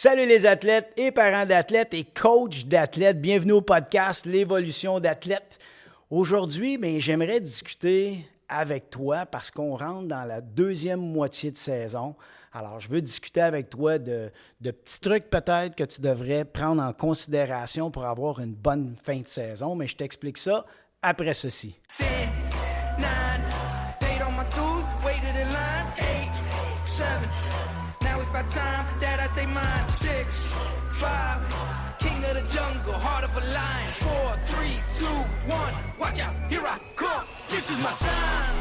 Salut les athlètes et parents d'athlètes et coachs d'athlètes. Bienvenue au podcast L'évolution d'athlètes. Aujourd'hui, j'aimerais discuter avec toi parce qu'on rentre dans la deuxième moitié de saison. Alors, je veux discuter avec toi de petits trucs peut-être que tu devrais prendre en considération pour avoir une bonne fin de saison, mais je t'explique ça après ceci. Time that I take mine. 6, 5, king of the jungle, heart of a lion. 4, 3, 2, 1, watch out, here I come, this is my time.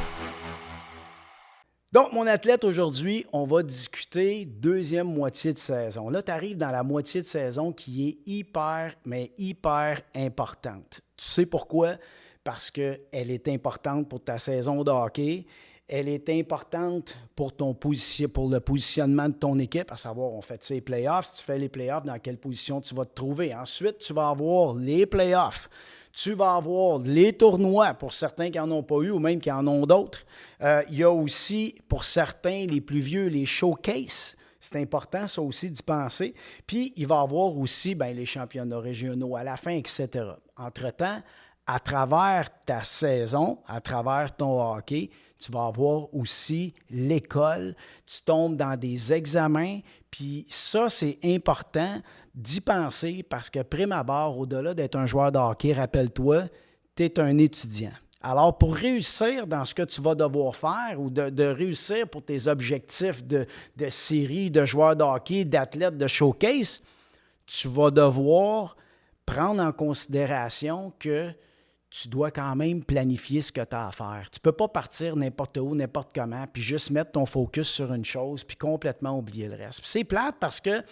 Donc, mon athlète, aujourd'hui, on va discuter deuxième moitié de saison. Là, tu arrives dans la moitié de saison qui est hyper importante. Tu sais pourquoi? Parce qu'elle est importante pour ta saison de hockey. Elle est importante pour le positionnement de ton équipe, à savoir, on fait les playoffs. Si tu fais les playoffs, dans quelle position tu vas te trouver? Ensuite, tu vas avoir les playoffs. Tu vas avoir les tournois pour certains qui n'en ont pas eu ou même qui en ont d'autres. Il y a aussi, pour certains, les plus vieux, les showcases. C'est important, ça aussi, d'y penser. Puis, il va y avoir aussi les championnats régionaux à la fin, etc. Entre-temps, à travers ta saison, à travers ton hockey, tu vas avoir aussi l'école, tu tombes dans des examens, puis ça, c'est important d'y penser parce que prime abord, au-delà d'être un joueur de hockey, rappelle-toi, tu es un étudiant. Alors, pour réussir dans ce que tu vas devoir faire ou de réussir pour tes objectifs de série, de joueurs de hockey, d'athlètes, de showcase, tu vas devoir prendre en considération que tu dois quand même planifier ce que tu as à faire. Tu ne peux pas partir n'importe où, n'importe comment, puis juste mettre ton focus sur une chose, puis complètement oublier le reste. Puis c'est plate parce que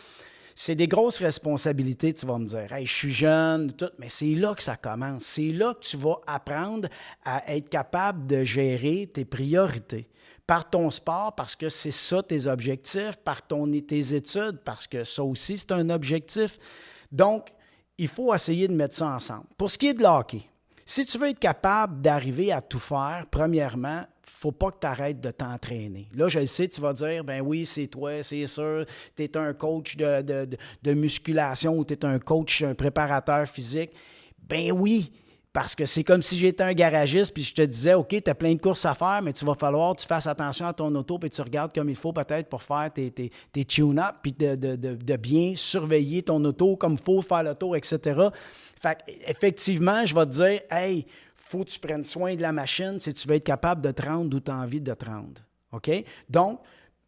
c'est des grosses responsabilités, tu vas me dire. Hey, je suis jeune, tout, mais c'est là que ça commence. C'est là que tu vas apprendre à être capable de gérer tes priorités. Par ton sport, parce que c'est ça tes objectifs, par tes études, parce que ça aussi, c'est un objectif. Donc, il faut essayer de mettre ça ensemble. Pour ce qui est de l'hockey, si tu veux être capable d'arriver à tout faire, premièrement, il ne faut pas que tu arrêtes de t'entraîner. Là, je le sais, tu vas dire, ben oui, c'est toi, c'est sûr, tu es un coach de musculation ou tu es un coach, un préparateur physique. Ben oui, parce que c'est comme si j'étais un garagiste puis je te disais, OK, tu as plein de courses à faire, mais tu vas falloir que tu fasses attention à ton auto puis tu regardes comme il faut peut-être pour faire tes tune-up puis de bien surveiller ton auto comme il faut faire le tour, etc. Fait effectivement, je vais te dire, hey, faut que tu prennes soin de la machine si tu veux être capable de te rendre où tu as envie de te rendre. OK? Donc,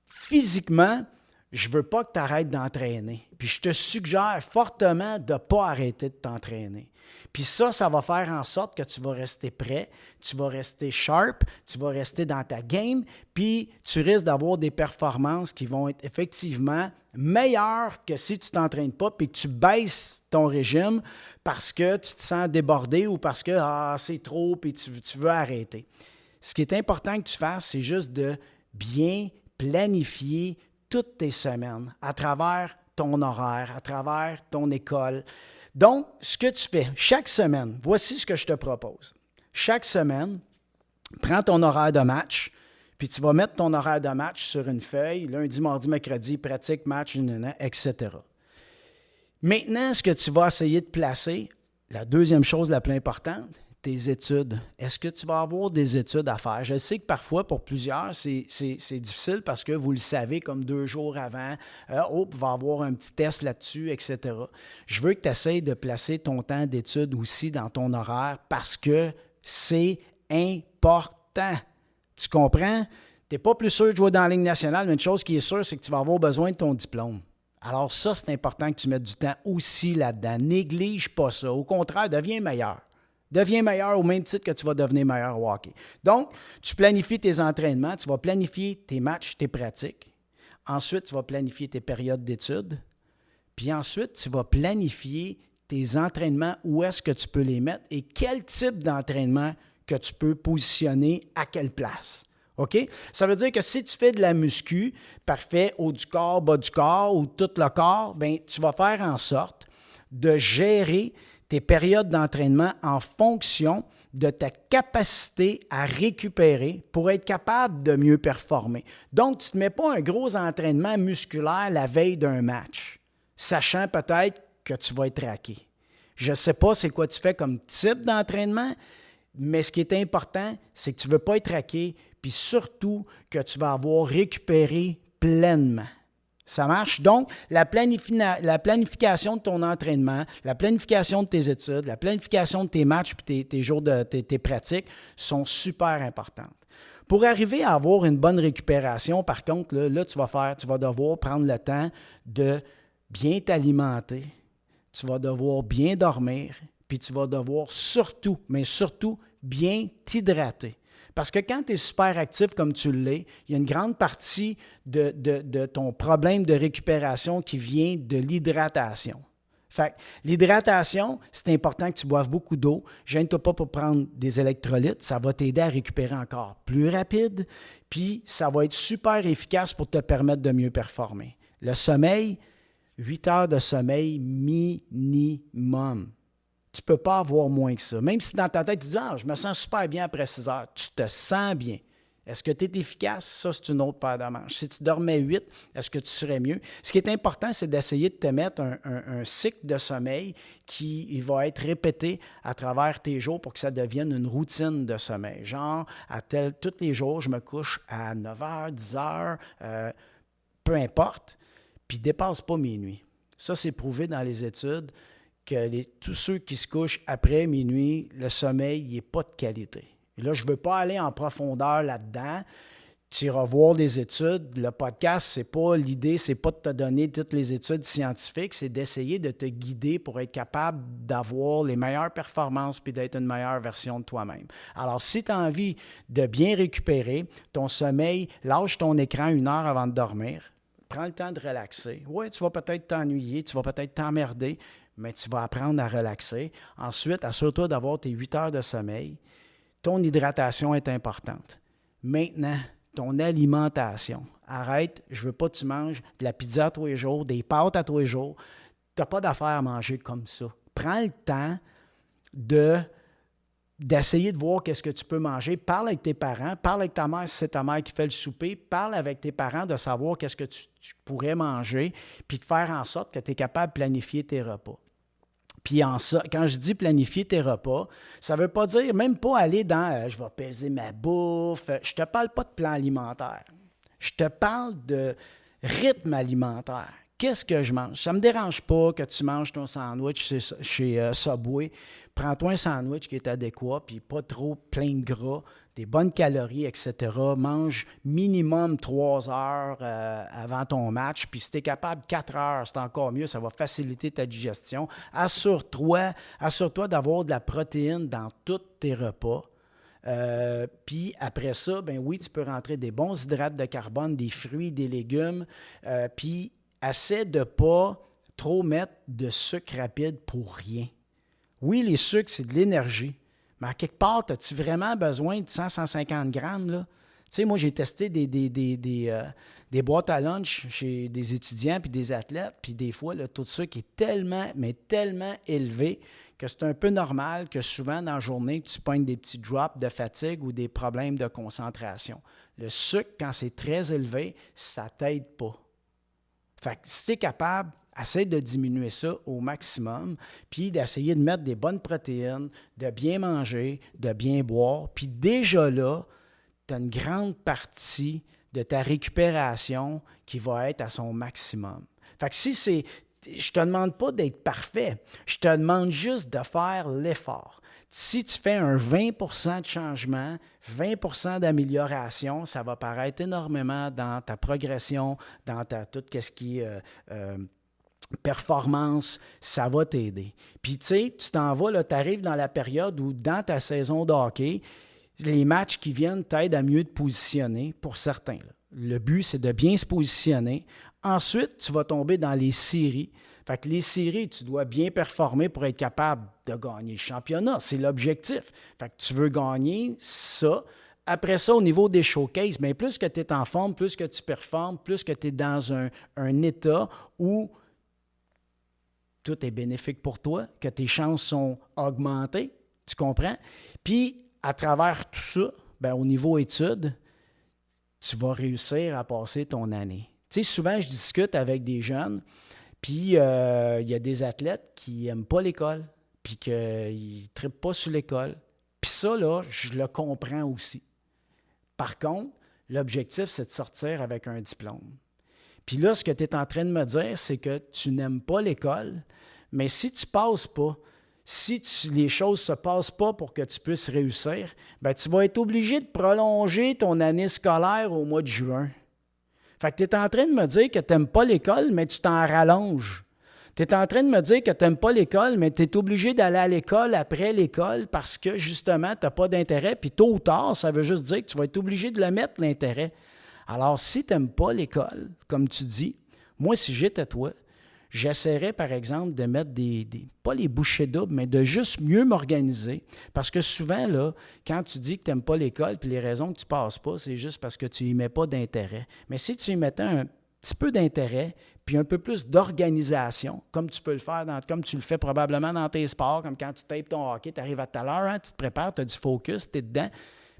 physiquement, je ne veux pas que tu arrêtes d'entraîner. Puis je te suggère fortement de ne pas arrêter de t'entraîner. Puis ça va faire en sorte que tu vas rester prêt, tu vas rester sharp, tu vas rester dans ta game, puis tu risques d'avoir des performances qui vont être effectivement meilleures que si tu ne t'entraînes pas puis que tu baisses ton régime parce que tu te sens débordé ou parce que c'est trop puis tu veux arrêter. Ce qui est important que tu fasses, c'est juste de bien planifier toutes tes semaines à travers ton horaire, à travers ton école. Donc, ce que tu fais chaque semaine, voici ce que je te propose. Chaque semaine, prends ton horaire de match, puis tu vas mettre ton horaire de match sur une feuille, lundi, mardi, mercredi, pratique, match, etc. Maintenant, ce que tu vas essayer de placer, la deuxième chose la plus importante, tes études. Est-ce que tu vas avoir des études à faire? Je sais que parfois, pour plusieurs, c'est difficile parce que vous le savez comme 2 jours avant. Il va y avoir un petit test là-dessus, etc. Je veux que tu essaies de placer ton temps d'études aussi dans ton horaire parce que c'est important. Tu comprends? Tu n'es pas plus sûr de jouer dans la Ligue nationale, mais une chose qui est sûre, c'est que tu vas avoir besoin de ton diplôme. Alors ça, c'est important que tu mettes du temps aussi là-dedans. Néglige pas ça. Au contraire, deviens meilleur. Deviens meilleur au même titre que tu vas devenir meilleur au hockey. Donc, tu planifies tes entraînements, tu vas planifier tes matchs, tes pratiques. Ensuite, tu vas planifier tes périodes d'études. Puis ensuite, tu vas planifier tes entraînements, où est-ce que tu peux les mettre et quel type d'entraînement que tu peux positionner à quelle place. OK? Ça veut dire que si tu fais de la muscu, parfait, haut du corps, bas du corps ou tout le corps, bien, tu vas faire en sorte de gérer tes périodes d'entraînement en fonction de ta capacité à récupérer pour être capable de mieux performer. Donc, tu ne te mets pas un gros entraînement musculaire la veille d'un match. sachant peut-être que tu vas être raqué. Je ne sais pas c'est quoi tu fais comme type d'entraînement, mais ce qui est important, c'est que tu ne veux pas être raqué, puis surtout que tu vas avoir récupéré pleinement. Ça marche? Donc, la planification de ton entraînement, la planification de tes études, la planification de tes matchs et tes jours de tes pratiques sont super importantes. Pour arriver à avoir une bonne récupération, par contre, là tu vas devoir prendre le temps de bien t'alimenter, tu vas devoir bien dormir, puis tu vas devoir surtout, mais surtout, bien t'hydrater. Parce que quand tu es super actif comme tu l'es, il y a une grande partie de ton problème de récupération qui vient de l'hydratation. Fait que l'hydratation, c'est important que tu boives beaucoup d'eau. Gêne-toi pas pour prendre des électrolytes. Ça va t'aider à récupérer encore plus rapide. Puis, ça va être super efficace pour te permettre de mieux performer. Le sommeil, 8 heures de sommeil minimum. Tu ne peux pas avoir moins que ça. Même si dans ta tête, tu dis « Ah, je me sens super bien après 6 heures », tu te sens bien. Est-ce que tu es efficace? Ça, c'est une autre paire de manches. Si tu dormais 8, est-ce que tu serais mieux? Ce qui est important, c'est d'essayer de te mettre un cycle de sommeil qui va être répété à travers tes jours pour que ça devienne une routine de sommeil. Genre, tous les jours, je me couche à 9 heures, 10 heures, peu importe, puis dépasse pas minuit. Ça, c'est prouvé dans les études que tous ceux qui se couchent après minuit, le sommeil n'est pas de qualité. Et là, je ne veux pas aller en profondeur là-dedans. Tu iras voir des études. Le podcast, l'idée, c'est pas de te donner toutes les études scientifiques, c'est d'essayer de te guider pour être capable d'avoir les meilleures performances puis d'être une meilleure version de toi-même. Alors, si tu as envie de bien récupérer ton sommeil, lâche ton écran 1 heure avant de dormir. Prends le temps de relaxer. Oui, tu vas peut-être t'ennuyer, tu vas peut-être t'emmerder, mais tu vas apprendre à relaxer. Ensuite, assure-toi d'avoir tes 8 heures de sommeil. Ton hydratation est importante. Maintenant, ton alimentation. Arrête, je ne veux pas que tu manges de la pizza tous les jours, des pâtes à tous les jours. Tu n'as pas d'affaire à manger comme ça. Prends le temps d'essayer de voir qu'est-ce que tu peux manger. Parle avec tes parents, parle avec ta mère si c'est ta mère qui fait le souper, parle avec tes parents de savoir qu'est-ce que tu pourrais manger, puis de faire en sorte que tu es capable de planifier tes repas. Puis quand je dis planifier tes repas, ça ne veut pas dire, même pas aller dans je vais peser ma bouffe. Je ne te parle pas de plan alimentaire. Je te parle de rythme alimentaire. Qu'est-ce que je mange? Ça ne me dérange pas que tu manges ton sandwich chez Subway. Prends-toi un sandwich qui est adéquat, puis pas trop plein de gras, des bonnes calories, etc. Mange minimum 3 heures avant ton match, puis si tu es capable 4 heures, c'est encore mieux, ça va faciliter ta digestion. Assure-toi d'avoir de la protéine dans tous tes repas. Puis après ça, ben oui, tu peux rentrer des bons hydrates de carbone, des fruits, des légumes, puis essaie de ne pas trop mettre de sucre rapide pour rien. Oui, les sucres, c'est de l'énergie. Mais à quelque part, as-tu vraiment besoin de 100-150 grammes? Là? Tu sais, moi, j'ai testé des boîtes à lunch chez des étudiants puis des athlètes, puis des fois, le taux de sucre est tellement élevé que c'est un peu normal que souvent, dans la journée, tu pognes des petits drops de fatigue ou des problèmes de concentration. Le sucre, quand c'est très élevé, ça ne t'aide pas. Fait que si tu es capable, essaie de diminuer ça au maximum, puis d'essayer de mettre des bonnes protéines, de bien manger, de bien boire. Puis déjà là, tu as une grande partie de ta récupération qui va être à son maximum. Fait que je te demande pas d'être parfait, je te demande juste de faire l'effort. Si tu fais un 20 % de changement, 20 % d'amélioration, ça va paraître énormément dans ta progression, dans tout ce qui est performance, ça va t'aider. Puis tu sais, tu t'en vas, tu arrives dans la période où dans ta saison de hockey, les matchs qui viennent t'aident à mieux te positionner pour certains. Là. Le but, c'est de bien se positionner. Ensuite, tu vas tomber dans les séries. Fait que les séries, tu dois bien performer pour être capable de gagner le championnat. C'est l'objectif. Fait que tu veux gagner ça. Après ça, au niveau des showcases, bien, plus que tu es en forme, plus que tu performes, plus que tu es dans un état où tout est bénéfique pour toi, que tes chances sont augmentées. Tu comprends? Puis, à travers tout ça, bien, au niveau études, tu vas réussir à passer ton année. Tu sais, souvent, je discute avec des jeunes, Puis, il y a des athlètes qui n'aiment pas l'école, puis qu'ils ne trippent pas sur l'école. Puis ça, là, je le comprends aussi. Par contre, l'objectif, c'est de sortir avec un diplôme. Puis là, ce que tu es en train de me dire, c'est que tu n'aimes pas l'école, mais si tu ne passes pas, si les choses ne se passent pas pour que tu puisses réussir, bien, tu vas être obligé de prolonger ton année scolaire au mois de juin. Fait que tu es en train de me dire que tu n'aimes pas l'école, mais tu t'en rallonges. Tu es en train de me dire que tu n'aimes pas l'école, mais tu es obligé d'aller à l'école après l'école parce que, justement, tu n'as pas d'intérêt. Puis tôt ou tard, ça veut juste dire que tu vas être obligé de le mettre, l'intérêt. Alors, si tu n'aimes pas l'école, comme tu dis, moi, si j'étais toi, j'essaierais, par exemple, de mettre pas les bouchées doubles, mais de juste mieux m'organiser. Parce que souvent, là, quand tu dis que tu n'aimes pas l'école, puis les raisons que tu ne passes pas, c'est juste parce que tu n'y mets pas d'intérêt. Mais si tu y mettais un petit peu d'intérêt, puis un peu plus d'organisation, comme tu peux le faire, comme tu le fais probablement dans tes sports, comme quand tu tapes ton hockey, tu arrives à telle heure, hein, tu te prépares, tu as du focus, tu es dedans.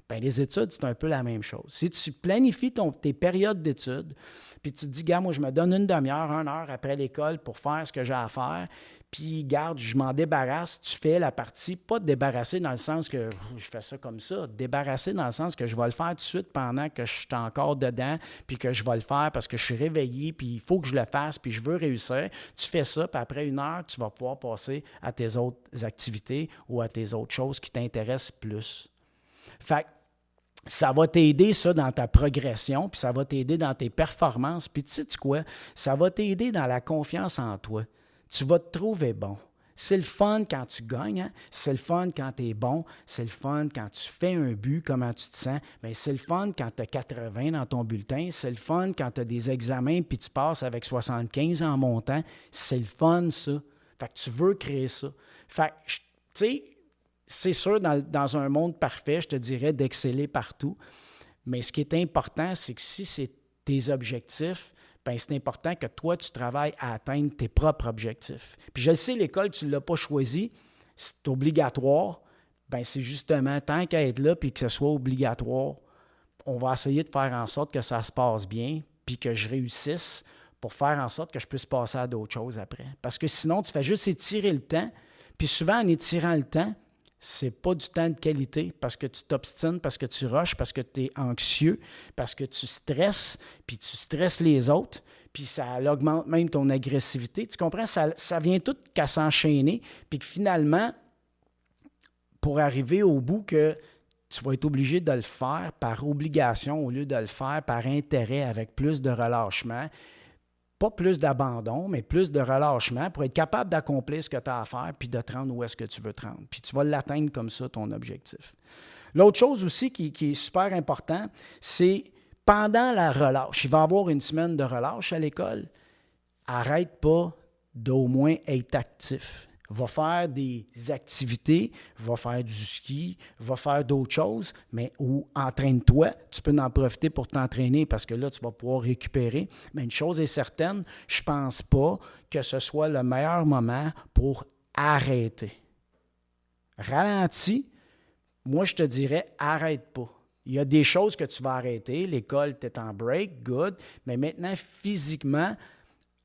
Bien, les études, c'est un peu la même chose. Si tu planifies tes périodes d'études, puis tu te dis, gars, moi, je me donne une demi-heure, 1 heure après l'école pour faire ce que j'ai à faire, puis, garde, je m'en débarrasse, tu fais la partie, pas de débarrasser dans le sens que je fais ça comme ça, débarrasser dans le sens que je vais le faire tout de suite pendant que je suis encore dedans, puis que je vais le faire parce que je suis réveillé, puis il faut que je le fasse, puis je veux réussir. Tu fais ça, puis après 1 heure, tu vas pouvoir passer à tes autres activités ou à tes autres choses qui t'intéressent plus. Fait que ça va t'aider, ça, dans ta progression, puis ça va t'aider dans tes performances, puis tu sais quoi? Ça va t'aider dans la confiance en toi. Tu vas te trouver bon. C'est le fun quand tu gagnes, hein? C'est le fun quand tu es bon, c'est le fun quand tu fais un but, comment tu te sens. Bien, c'est le fun quand tu as 80 dans ton bulletin, c'est le fun quand tu as des examens puis tu passes avec 75 en montant. C'est le fun, ça. Fait que tu veux créer ça. Fait que, tu sais, c'est sûr, dans un monde parfait, je te dirais d'exceller partout. Mais ce qui est important, c'est que si c'est tes objectifs, bien, c'est important que toi, tu travailles à atteindre tes propres objectifs. Puis je le sais, l'école, tu ne l'as pas choisi, c'est obligatoire. Bien, c'est justement, tant qu'à être là puis que ce soit obligatoire, on va essayer de faire en sorte que ça se passe bien puis que je réussisse pour faire en sorte que je puisse passer à d'autres choses après. Parce que sinon, tu fais juste étirer le temps. Puis souvent, en étirant le temps, c'est pas du temps de qualité parce que tu t'obstines, parce que tu rushes, parce que tu es anxieux, parce que tu stresses, puis tu stresses les autres, puis ça augmente même ton agressivité. Tu comprends? Ça vient tout qu'à s'enchaîner, puis que finalement, pour arriver au bout que tu vas être obligé de le faire par obligation au lieu de le faire par intérêt avec plus de relâchement, pas plus d'abandon, mais plus de relâchement pour être capable d'accomplir ce que tu as à faire puis de te rendre où est-ce que tu veux te rendre. Puis tu vas l'atteindre comme ça, ton objectif. L'autre chose aussi qui est super important, c'est pendant la relâche. Il va y avoir une semaine de relâche à l'école. Arrête pas d'au moins être actif. Va faire des activités, va faire du ski, va faire d'autres choses, mais ou entraîne-toi. Tu peux en profiter pour t'entraîner parce que là, tu vas pouvoir récupérer. Mais une chose est certaine, je ne pense pas que ce soit le meilleur moment pour arrêter. Ralentis, moi, je te dirais, arrête pas. Il y a des choses que tu vas arrêter. L'école, tu es en break, good. Mais maintenant, physiquement,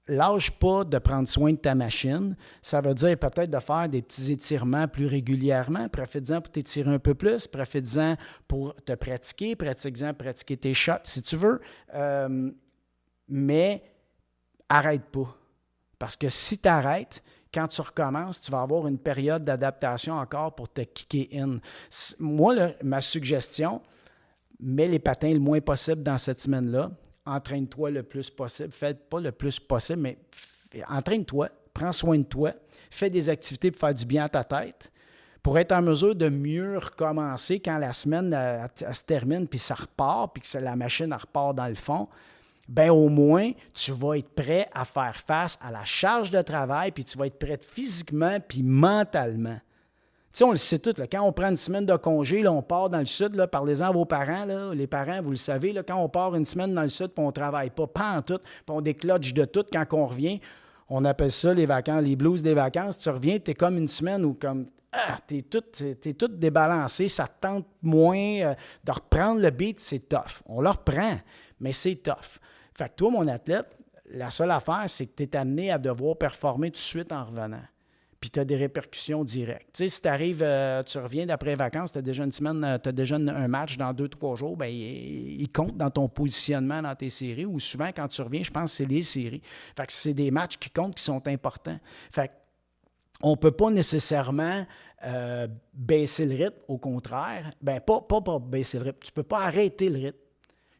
lâche pas de prendre soin de ta machine. Ça veut dire peut-être de faire des petits étirements plus régulièrement. Profite-en pour t'étirer un peu plus. Profite-en pour te pratiquer. Pratique-en pour pratiquer tes shots si tu veux. Mais arrête pas. Parce que si tu arrêtes, quand tu recommences, tu vas avoir une période d'adaptation encore pour te kicker in. Moi, là, ma suggestion, mets les patins le moins possible dans cette semaine-là. Entraîne-toi le plus possible. Fais pas le plus possible, mais entraîne-toi, prends soin de toi, fais des activités pour faire du bien à ta tête, pour être en mesure de mieux recommencer quand la semaine elle se termine, puis ça repart, puis que la machine elle repart dans le fond. Bien, au moins, tu vas être prêt à faire face à la charge de travail, puis tu vas être prêt physiquement puis mentalement. Tu sais, on le sait tout, là, quand on prend une semaine de congé, là, on part dans le sud, là, parlez-en à vos parents, là, les parents, vous le savez, là, quand on part une semaine dans le sud, puis on ne travaille pas en tout, puis on décloche de tout, quand on revient, on appelle ça les vacances, les blues des vacances, tu reviens, tu es comme une semaine où comme t'es tout débalancé, ça te tente moins de reprendre le beat, c'est tough. On le reprend, mais c'est tough. Fait que toi, mon athlète, La seule affaire, c'est que tu es amené à devoir performer tout de suite en revenant. Puis tu as des répercussions directes. Tu sais, si tu arrives, tu reviens d'après les vacances, tu as déjà une semaine, tu as déjà un match dans 2-3 jours, bien, il compte dans ton positionnement dans tes séries. Ou souvent, quand tu reviens, je pense que c'est les séries. Fait que c'est des matchs qui comptent, qui sont importants. Fait on ne peut pas nécessairement baisser le rythme, au contraire. Bien, pas baisser le rythme. Tu ne peux pas arrêter le rythme.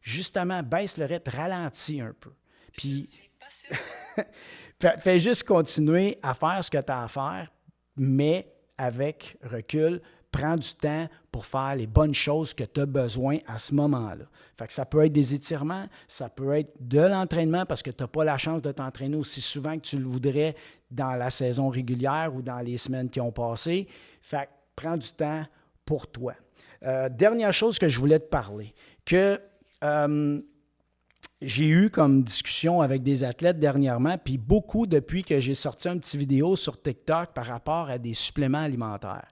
Justement, baisse le rythme, ralentis un peu. Puis, fais juste continuer à faire ce que tu as à faire, mais avec recul, prends du temps pour faire les bonnes choses que tu as besoin à ce moment-là. Fait que ça peut être des étirements, ça peut être de l'entraînement parce que tu n'as pas la chance de t'entraîner aussi souvent que tu le voudrais dans la saison régulière ou dans les semaines qui ont passé. Fait que prends du temps pour toi. Dernière chose que je voulais te parler, que j'ai eu comme discussion avec des athlètes dernièrement, puis beaucoup depuis que j'ai sorti une petite vidéo sur TikTok par rapport à des suppléments alimentaires.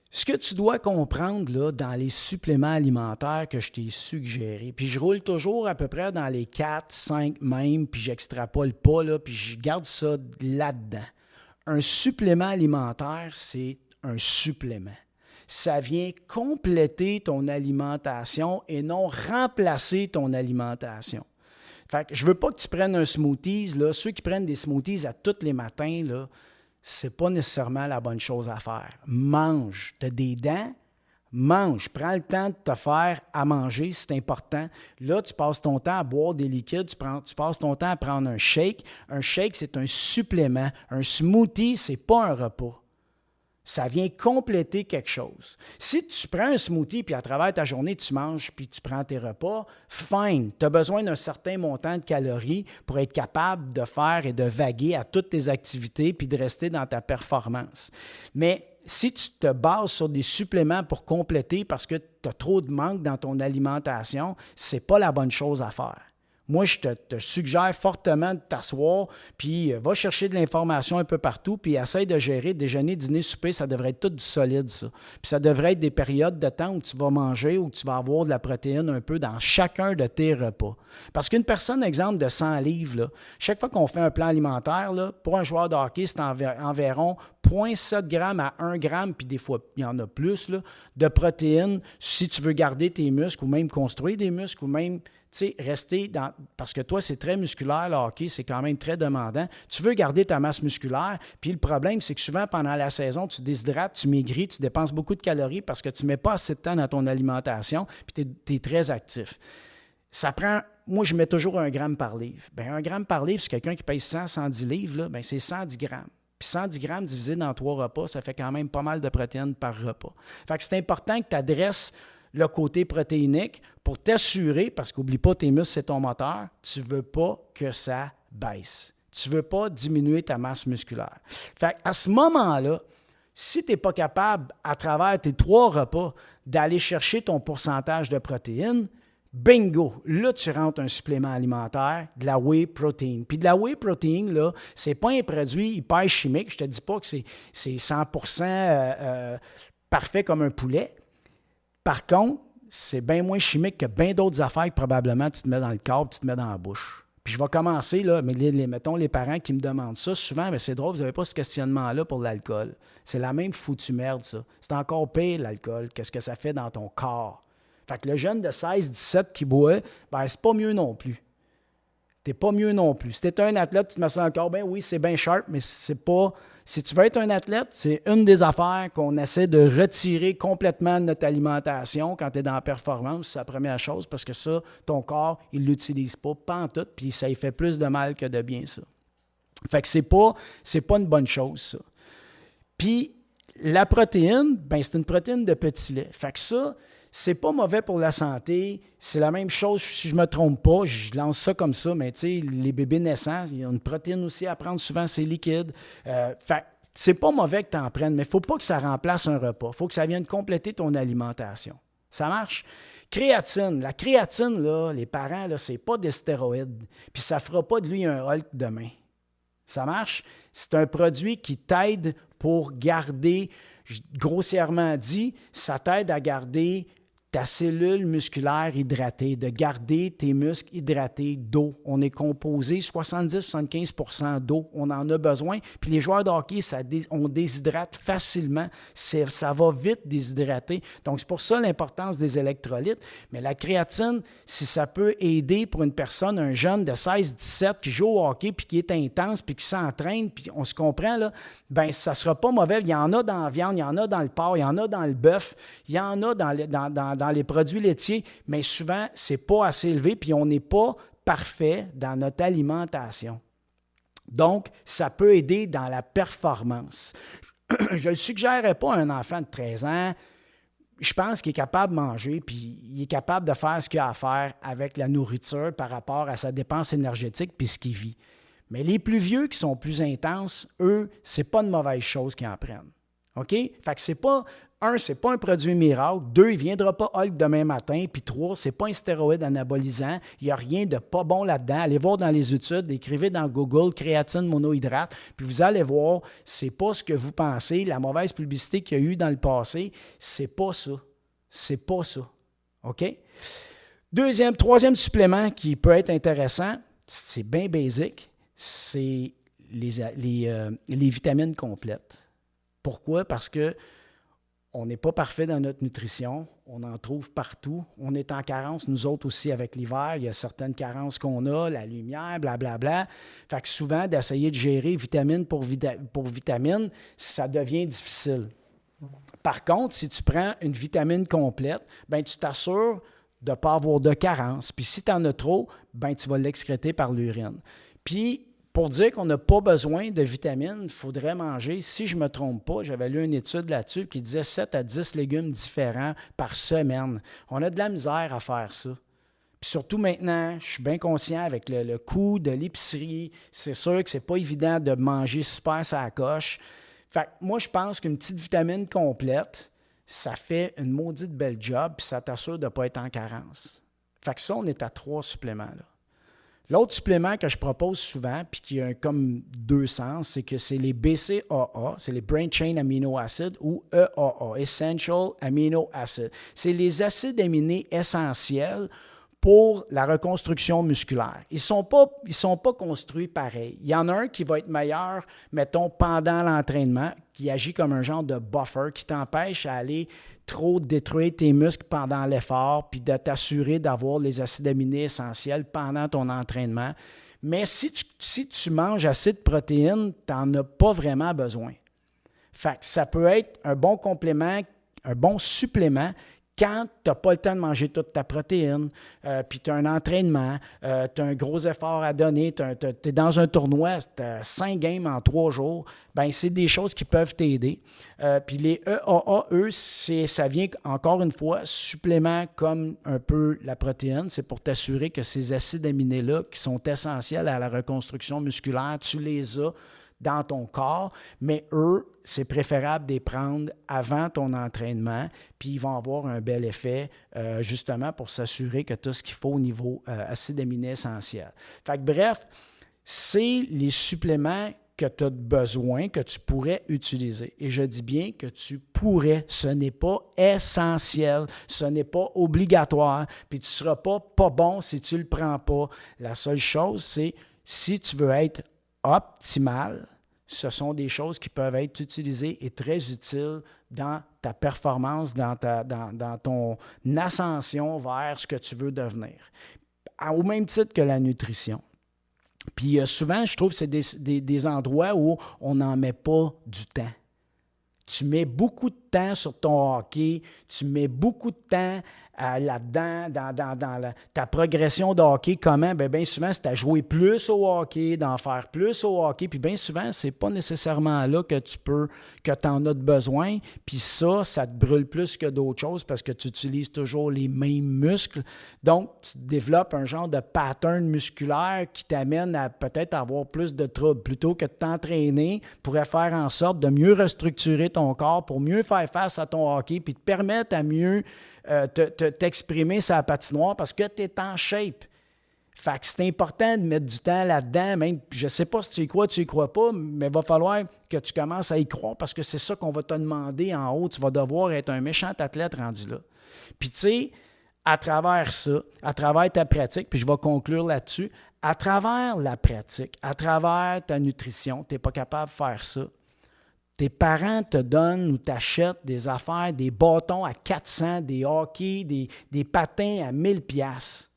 Ce que tu dois comprendre là, dans les suppléments alimentaires que je t'ai suggérés, puis je roule toujours à peu près dans les 4, 5 même, puis j'extrapole pas, là, puis je garde ça là-dedans. Un supplément alimentaire, c'est un supplément. Ça vient compléter ton alimentation et non remplacer ton alimentation. Fait que je ne veux pas que tu prennes un smoothies. Là. Ceux qui prennent des smoothies à tous les matins, là, ce n'est pas nécessairement la bonne chose à faire. Mange. Tu as des dents, mange. Prends le temps de te faire à manger, c'est important. Là, tu passes ton temps à boire des liquides, tu passes ton temps à prendre un shake. Un shake, c'est un supplément. Un smoothie, ce n'est pas un repas. Ça vient compléter quelque chose. Si tu prends un smoothie, puis à travers ta journée, tu manges, puis tu prends tes repas, fine. Tu as besoin d'un certain montant de calories pour être capable de faire et de vaguer à toutes tes activités, puis de rester dans ta performance. Mais si tu te bases sur des suppléments pour compléter parce que tu as trop de manque dans ton alimentation, ce n'est pas la bonne chose à faire. Moi, je te suggère fortement de t'asseoir, puis va chercher de l'information un peu partout, puis essaye de gérer déjeuner, dîner, souper, ça devrait être tout du solide, ça. Puis ça devrait être des périodes de temps où tu vas manger, où tu vas avoir de la protéine un peu dans chacun de tes repas. Parce qu'une personne, exemple, de 100 livres, là, chaque fois qu'on fait un plan alimentaire, là, pour un joueur de hockey, c'est environ 0,7 g à 1 g, puis des fois, il y en a plus, là, de protéines si tu veux garder tes muscles ou même construire des muscles ou même rester dans... Parce que toi, c'est très musculaire, le hockey, c'est quand même très demandant. Tu veux garder ta masse musculaire, puis le problème, c'est que souvent, pendant la saison, tu déshydrates, tu maigris, tu dépenses beaucoup de calories parce que tu ne mets pas assez de temps dans ton alimentation, puis tu es très actif. Ça prend... Moi, je mets toujours 1 gramme par livre. Bien, 1 gramme par livre, c'est quelqu'un qui pèse 100, 110 livres, là, bien, c'est 110 grammes. Puis 110 grammes divisé dans 3 repas, ça fait quand même pas mal de protéines par repas. Fait que c'est important que tu adresses le côté protéinique pour t'assurer, parce qu'oublie pas, tes muscles, c'est ton moteur, tu ne veux pas que ça baisse. Tu ne veux pas diminuer ta masse musculaire. Fait qu'à ce moment-là, si tu n'es pas capable, à travers tes 3 repas, d'aller chercher ton pourcentage de protéines, bingo! Là, tu rentres un supplément alimentaire, de la whey protein. Puis de la whey protein, là, c'est pas un produit hyper chimique. Je te dis pas que c'est 100% parfait comme un poulet. Par contre, c'est bien moins chimique que bien d'autres affaires que probablement tu te mets dans le corps, tu te mets dans la bouche. Puis je vais commencer, là, mais mettons les parents qui me demandent ça, souvent, mais c'est drôle, vous n'avez pas ce questionnement-là pour l'alcool. C'est la même foutue merde, ça. C'est encore pire, l'alcool, qu'est-ce que ça fait dans ton corps. Fait que le jeune de 16, 17 qui boit, ben c'est pas mieux non plus. T'es pas mieux non plus. Si t'es un athlète, tu te mets ça dans le corps, ben oui, c'est bien sharp, mais c'est pas... Si tu veux être un athlète, c'est une des affaires qu'on essaie de retirer complètement de notre alimentation quand tu es dans la performance. C'est la première chose, parce que ça, ton corps, il ne l'utilise pas en tout, puis ça y fait plus de mal que de bien, ça. Fait que c'est pas une bonne chose, ça. Puis, la protéine, ben c'est une protéine de petit lait. Fait que ça, c'est pas mauvais pour la santé. C'est la même chose, si je ne me trompe pas, je lance ça comme ça, mais tu sais, les bébés naissants, il y a une protéine aussi à prendre, souvent c'est liquide. Fait c'est pas mauvais que tu en prennes, mais il ne faut pas que ça remplace un repas. Il faut que ça vienne compléter ton alimentation. Ça marche? Créatine. La créatine, là, les parents, là, c'est pas des stéroïdes. Puis ça ne fera pas de lui un Hulk demain. Ça marche? C'est un produit qui t'aide pour garder, grossièrement dit, ça t'aide à garder ta cellule musculaire hydratée, de garder tes muscles hydratés d'eau. On est composé 70-75% d'eau. On en a besoin. Puis les joueurs de hockey, on déshydrate facilement. Ça va vite déshydrater. Donc, c'est pour ça l'importance des électrolytes. Mais la créatine, si ça peut aider pour une personne, un jeune de 16-17 qui joue au hockey, puis qui est intense, puis qui s'entraîne, puis on se comprend, là, bien, ça ne sera pas mauvais. Il y en a dans la viande, il y en a dans le porc, il y en a dans le bœuf, il y en a dans les produits laitiers, mais souvent, ce n'est pas assez élevé, puis on n'est pas parfait dans notre alimentation. Donc, ça peut aider dans la performance. Je ne suggérerais pas à un enfant de 13 ans, je pense qu'il est capable de manger, puis il est capable de faire ce qu'il a à faire avec la nourriture par rapport à sa dépense énergétique puis ce qu'il vit. Mais les plus vieux qui sont plus intenses, eux, ce n'est pas une mauvaise chose qu'ils en prennent. OK? Fait que c'est pas, c'est pas un produit miracle. 2, il ne viendra pas Hulk demain matin. Puis 3, c'est pas un stéroïde anabolisant. Il n'y a rien de pas bon là-dedans. Allez voir dans les études, écrivez dans Google créatine monohydrate, puis vous allez voir, c'est pas ce que vous pensez. La mauvaise publicité qu'il y a eu dans le passé, c'est pas ça. C'est pas ça. OK? Troisième supplément qui peut être intéressant, c'est bien basique, c'est les vitamines complètes. Pourquoi? Parce que on n'est pas parfait dans notre nutrition. On en trouve partout. On est en carence, nous autres aussi, avec l'hiver. Il y a certaines carences qu'on a, la lumière, blablabla. Fait que souvent, d'essayer de gérer vitamine pour vitamine, ça devient difficile. Par contre, si tu prends une vitamine complète, bien, tu t'assures de ne pas avoir de carence. Puis si tu en as trop, bien, tu vas l'excréter par l'urine. Puis, pour dire qu'on n'a pas besoin de vitamines, il faudrait manger, si je ne me trompe pas, j'avais lu une étude là-dessus qui disait 7 à 10 légumes différents par semaine. On a de la misère à faire ça. Puis surtout maintenant, je suis bien conscient avec le coût de l'épicerie, c'est sûr que ce n'est pas évident de manger super sur la coche. Fait que moi, je pense qu'une petite vitamine complète, ça fait une maudite belle job, puis ça t'assure de ne pas être en carence. Fait que ça, on est à 3 suppléments là. L'autre supplément que je propose souvent, puis qui a comme 2 sens, c'est que c'est les BCAA, c'est les Brain Chain Amino Acids, ou EAA, Essential Amino Acids. C'est les acides aminés essentiels pour la reconstruction musculaire. Ils sont pas construits pareil. Il y en a un qui va être meilleur, mettons, pendant l'entraînement, qui agit comme un genre de buffer, qui t'empêche à aller trop détruire tes muscles pendant l'effort, puis de t'assurer d'avoir les acides aminés essentiels pendant ton entraînement. Mais si tu manges assez de protéines, tu n'en as pas vraiment besoin. Fait que ça peut être un bon complément, un bon supplément quand tu n'as pas le temps de manger toute ta protéine, puis tu as un entraînement, tu as un gros effort à donner, tu es dans un tournoi, tu as 5 games en 3 jours, bien, c'est des choses qui peuvent t'aider. Puis les EAA, eux, ça vient encore une fois, supplément comme un peu la protéine, c'est pour t'assurer que ces acides aminés-là, qui sont essentiels à la reconstruction musculaire, tu les as dans ton corps, mais eux, c'est préférable de les prendre avant ton entraînement, puis ils vont avoir un bel effet, justement, pour s'assurer que tu as ce qu'il faut au niveau acides aminés essentiels. Fait que bref, c'est les suppléments que tu as besoin, que tu pourrais utiliser. Et je dis bien que tu pourrais. Ce n'est pas essentiel, ce n'est pas obligatoire, puis tu ne seras pas bon si tu ne le prends pas. La seule chose, c'est si tu veux être optimal, ce sont des choses qui peuvent être utilisées et très utiles dans ta performance, dans ton ascension vers ce que tu veux devenir. Au même titre que la nutrition. Puis souvent, je trouve que c'est des endroits où on n'en met pas du temps. Tu mets beaucoup de temps sur ton hockey, tu mets beaucoup de temps là-dedans, dans ta progression de hockey. Comment? Bien souvent, c'est à jouer plus au hockey, d'en faire plus au hockey. Puis bien souvent, c'est pas nécessairement là que tu en as de besoin. Puis ça te brûle plus que d'autres choses parce que tu utilises toujours les mêmes muscles. Donc, tu développes un genre de pattern musculaire qui t'amène à peut-être avoir plus de troubles. Plutôt que de t'entraîner, pourrait faire en sorte de mieux restructurer ton corps pour mieux faire face à ton hockey puis te permettre à mieux t'exprimer sur la patinoire parce que tu es en shape. Fait que c'est important de mettre du temps là-dedans, même, je ne sais pas si tu y crois pas, mais il va falloir que tu commences à y croire parce que c'est ça qu'on va te demander en haut. Tu vas devoir être un méchant athlète rendu là. Puis tu sais, à travers ça, à travers ta pratique, puis je vais conclure là-dessus, à travers la pratique, à travers ta nutrition, tu n'es pas capable de faire ça. Tes parents te donnent ou t'achètent des affaires, des bâtons à 400, des hockey, des patins à 1000 $.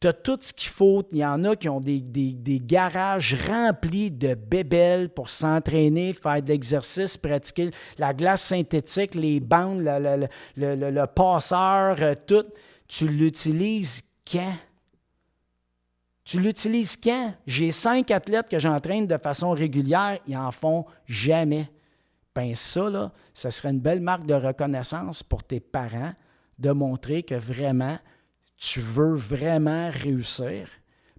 Tu as tout ce qu'il faut. Il y en a qui ont des garages remplis de bébelles pour s'entraîner, faire de l'exercice, pratiquer la glace synthétique, les bandes, le passeur, tout. Tu l'utilises quand? Tu l'utilises quand? J'ai 5 athlètes que j'entraîne de façon régulière, ils n'en font jamais. Ben ça, là, ça serait une belle marque de reconnaissance pour tes parents de montrer que vraiment, tu veux vraiment réussir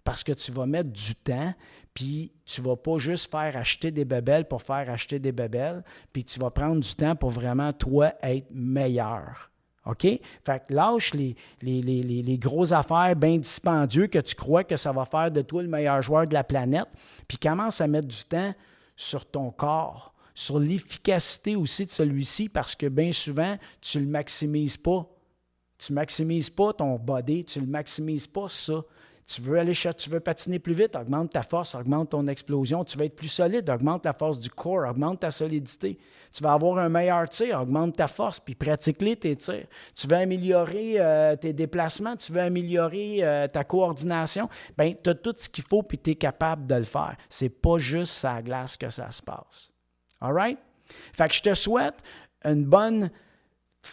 parce que tu vas mettre du temps, puis tu ne vas pas juste faire acheter des bébelles pour faire acheter des bébelles, puis tu vas prendre du temps pour vraiment, toi, être meilleur. OK? Fait que lâche les grosses affaires bien dispendieux que tu crois que ça va faire de toi le meilleur joueur de la planète, puis commence à mettre du temps sur ton corps, sur l'efficacité aussi de celui-ci, parce que bien souvent, tu ne le maximises pas. Tu ne maximises pas ton body, tu ne le maximises pas ça. Tu veux patiner plus vite, augmente ta force, augmente ton explosion. Tu veux être plus solide, augmente la force du corps, augmente ta solidité. Tu vas avoir un meilleur tir, augmente ta force, puis pratique-les tes tirs. Tu veux améliorer tes déplacements, tu veux améliorer ta coordination. Bien, tu as tout ce qu'il faut, puis tu es capable de le faire. C'est pas juste sur la glace que ça se passe. All right? Fait que je te souhaite une bonne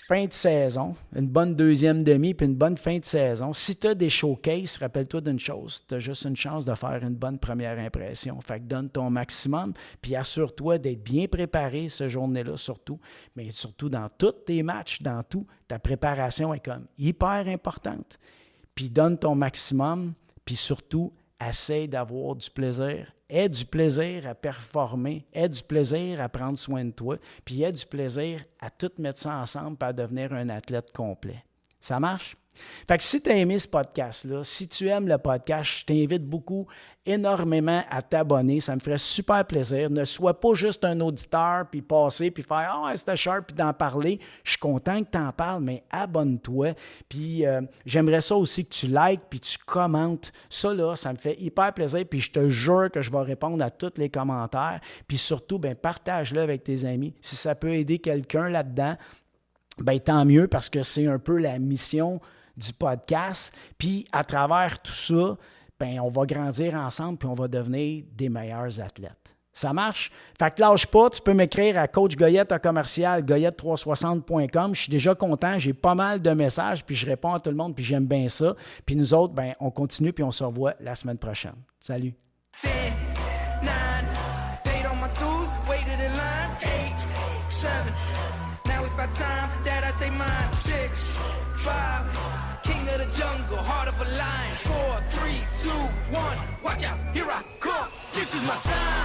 fin de saison, une bonne deuxième demi, puis une bonne fin de saison. Si tu as des showcases, rappelle-toi d'une chose, tu as juste une chance de faire une bonne première impression. Fait que donne ton maximum, puis assure-toi d'être bien préparé ce journée-là surtout, mais surtout dans tous tes matchs, dans tout, ta préparation est comme hyper importante. Puis donne ton maximum, puis surtout, essaie d'avoir du plaisir. Aie du plaisir à performer, aie du plaisir à prendre soin de toi, puis aie du plaisir à tout mettre ça ensemble pour devenir un athlète complet. Ça marche? Fait que si tu as aimé ce podcast-là, si tu aimes le podcast, je t'invite énormément à t'abonner. Ça me ferait super plaisir. Ne sois pas juste un auditeur, puis passer, puis faire « Ah, ouais, c'était sharp », puis d'en parler. Je suis content que tu en parles, mais abonne-toi. Puis j'aimerais ça aussi que tu likes, puis tu commentes. Ça, là, ça me fait hyper plaisir, puis je te jure que je vais répondre à tous les commentaires. Puis surtout, ben partage-le avec tes amis. Si ça peut aider quelqu'un là-dedans, ben tant mieux, parce que c'est un peu la mission du podcast. Puis, à travers tout ça, ben on va grandir ensemble puis on va devenir des meilleurs athlètes. Ça marche? Fait que lâche pas, tu peux m'écrire à coachgoyette@goyette360.com. Je suis déjà content, j'ai pas mal de messages, puis je réponds à tout le monde, puis j'aime bien ça. Puis nous autres, ben on continue, puis on se revoit la semaine prochaine. Salut! 10, 9, paid on my dues, waited in line, 8, 7, now it's about time that I take mine, 6, 5, king of the jungle, heart of a lion, 4, 3, 2, 1, watch out, here I come, this is my time.